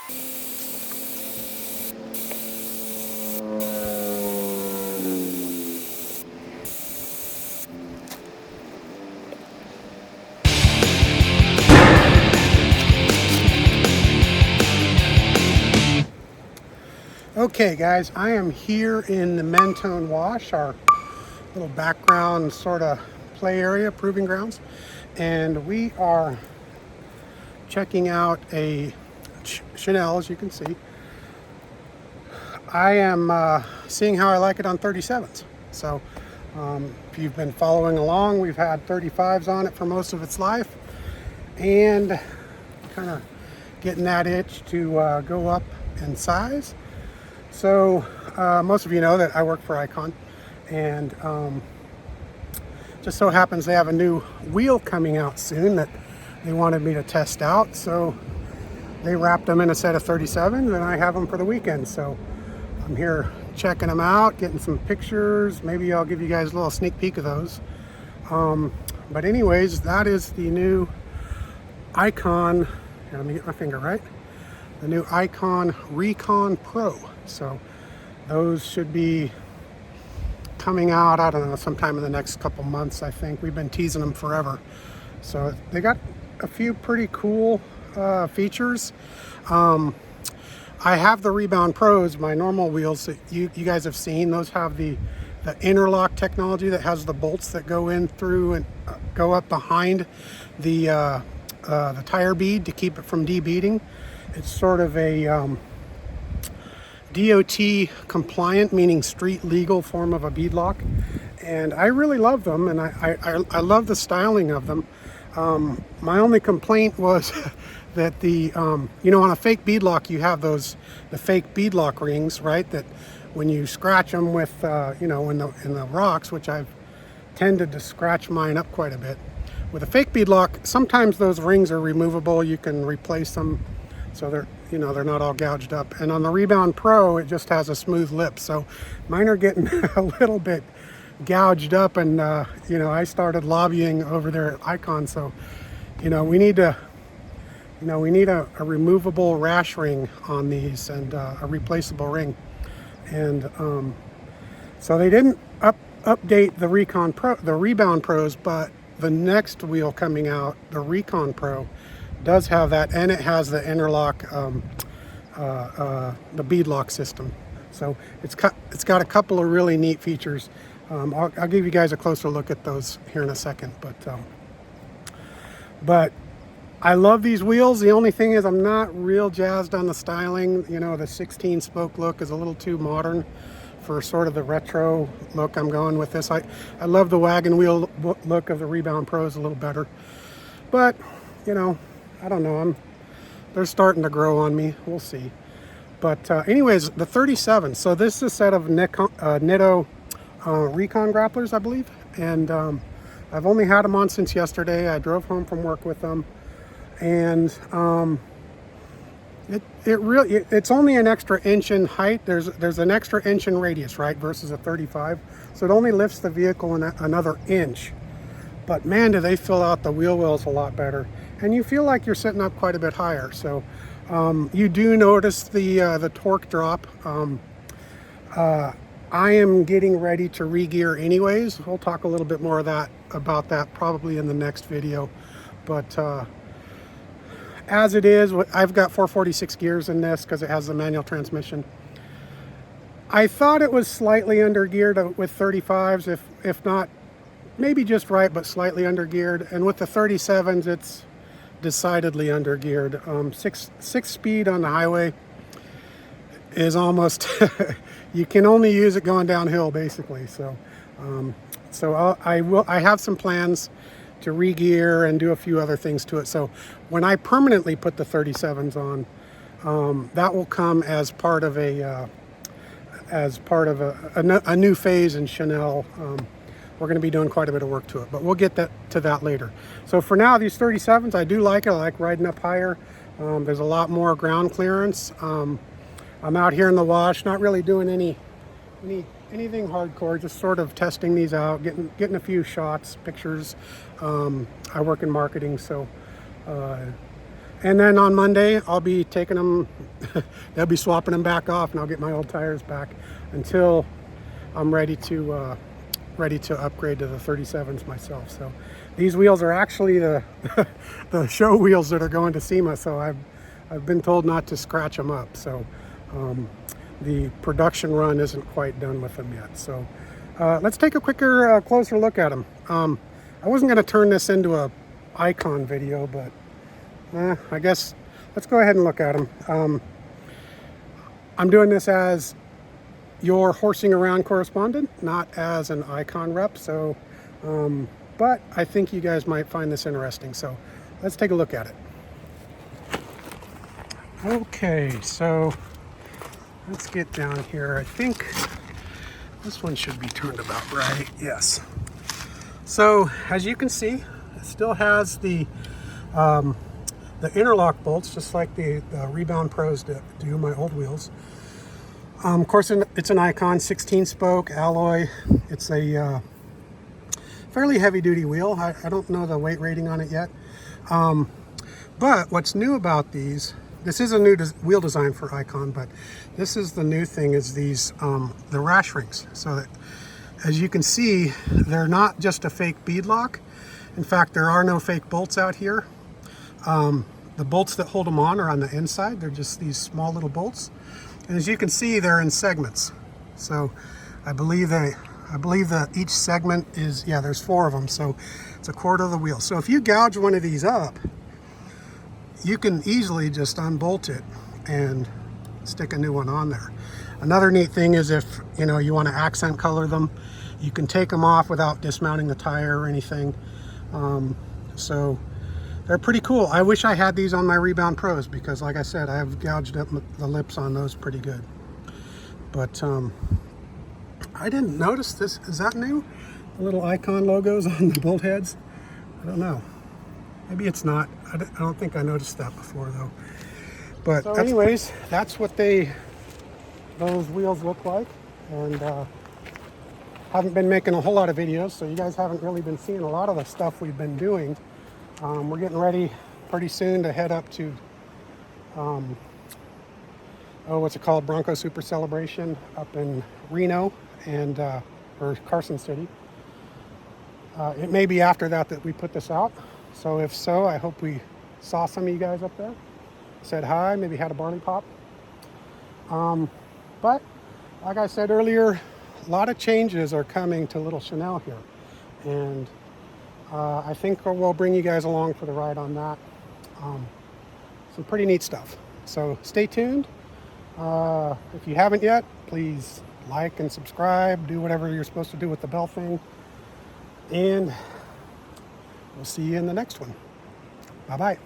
Okay guys, I am here in the Mentone Wash, our little background sort of play area, proving grounds, and we are checking out a Chanel, as you can see. I am seeing how I like it on 37s. So if you've been following along, we've had 35s on it for most of its life, and kind of getting that itch to go up in size. So most of you know that I work for Icon, and just so happens they have a new wheel coming out soon that they wanted me to test out. So they wrapped them in a set of 37s, and I have them for the weekend. So I'm here checking them out, getting some pictures. Maybe I'll give you guys a little sneak peek of those. But anyways, that is the new Icon. Here, let me get my finger right. The new Icon Recon Pro. So those should be coming out, I don't know, sometime in the next couple months, I think. We've been teasing them forever. So they got a few pretty cool features. I have the Rebound Pros, my normal wheels that you guys have seen. Those have the InnerLock technology that has the bolts that go in through and go up behind the tire bead to keep it from de-beading. It's sort of a DOT compliant, meaning street legal form of a beadlock, and I really love them, and I love the styling of them. My only complaint was that the you know, on a fake beadlock you have the fake beadlock rings, right, that when you scratch them with you know, in the rocks, which I've tended to scratch mine up quite a bit. With a fake beadlock, sometimes those rings are removable. You can replace them so they're, you know, they're not all gouged up. And on the Rebound Pro, it just has a smooth lip. So mine are getting a little bit gouged up, and you know, I started lobbying over there at Icon. So, you know, we need a removable rash ring on these, and a replaceable ring. And so they didn't update the Recon Pro, the Rebound Pros, but the next wheel coming out, the Recon Pro, does have that, and it has the InnerLock, the beadlock system. So it's got a couple of really neat features. I'll give you guys a closer look at those here in a second. But I love these wheels. The only thing is I'm not real jazzed on the styling. You know, the 16 spoke look is a little too modern for sort of the retro look I'm going with this. I love the wagon wheel look of the Rebound Pros a little better. But, you know, I don't know. They're starting to grow on me. We'll see. But anyways, the 37. So this is a set of Nitto Recon grapplers, I believe. And I've only had them on since yesterday. I drove home from work with them. And it's only an extra inch in height. There's an extra inch in radius, right, versus a 35. So it only lifts the vehicle another inch. But man, do they fill out the wheel wells a lot better. And you feel like you're sitting up quite a bit higher. So you do notice the torque drop. I am getting ready to re-gear anyways. We'll talk a little bit more about that probably in the next video. But as it is, I've got 446 gears in this because it has the manual transmission. I thought it was slightly under geared with 35s, if not maybe just right, but slightly under geared. And with the 37s, it's decidedly under geared. Six speed on the highway is almost you can only use it going downhill basically. So I have some plans to re-gear and do a few other things to it. So when I permanently put the 37s on, that will come as part of a new phase in Chanel. We're going to be doing quite a bit of work to it, but we'll get to that later. So for now, these 37s, I do like it. I like riding up higher. There's a lot more ground clearance. I'm out here in the wash, not really doing anything hardcore, just sort of testing these out, getting a few shots, pictures. I work in marketing, so And then on Monday, I'll be taking them, they'll be swapping them back off, and I'll get my old tires back until I'm ready to upgrade to the 37s myself. So these wheels are actually the the show wheels that are going to SEMA. So I've been told not to scratch them up. So the production run isn't quite done with them yet. So let's take a quicker, closer look at them. I wasn't going to turn this into a icon video, but I guess let's go ahead and look at them. I'm doing this as your horsing around correspondent, not as an icon rep. So, but I think you guys might find this interesting. So let's take a look at it. Okay, so let's get down here. I think this one should be turned about right. Yes. So as you can see, it still has the InnerLock bolts, just like the Rebound Pros do my old wheels. Of course, it's an Icon 16-spoke alloy. It's a fairly heavy-duty wheel. I don't know the weight rating on it yet. But what's new about these, this is a new wheel design for Icon, but this is the new thing, is these, the rash rings. So that, as you can see, they're not just a fake bead lock. In fact, there are no fake bolts out here. The bolts that hold them on are on the inside. They're just these small little bolts. And as you can see, they're in segments. So I believe that each segment is, yeah, there's 4 of them. So it's a quarter of the wheel. So if you gouge one of these up, you can easily just unbolt it and stick a new one on there. Another neat thing is if you want to accent color them, you can take them off without dismounting the tire or anything. So they're pretty cool. I wish I had these on my Rebound Pros because, like I said, I've gouged up the lips on those pretty good. But I didn't notice this. Is that new? The little Icon logos on the bolt heads? I don't know. Maybe it's not. I don't think I noticed that before, though. But so anyways, that's what those wheels look like. And haven't been making a whole lot of videos, so you guys haven't really been seeing a lot of the stuff we've been doing. We're getting ready pretty soon to head up to, what's it called? Bronco Super Celebration up in Reno and, or Carson City. It may be after that we put this out. So if so, I hope we saw some of you guys up there, said hi, maybe had a barley pop. But like I said earlier, a lot of changes are coming to Little Chanel here. And I think we'll bring you guys along for the ride on that. Some pretty neat stuff. So stay tuned. If you haven't yet, please like and subscribe. Do whatever you're supposed to do with the bell thing. And we'll see you in the next one. Bye-bye.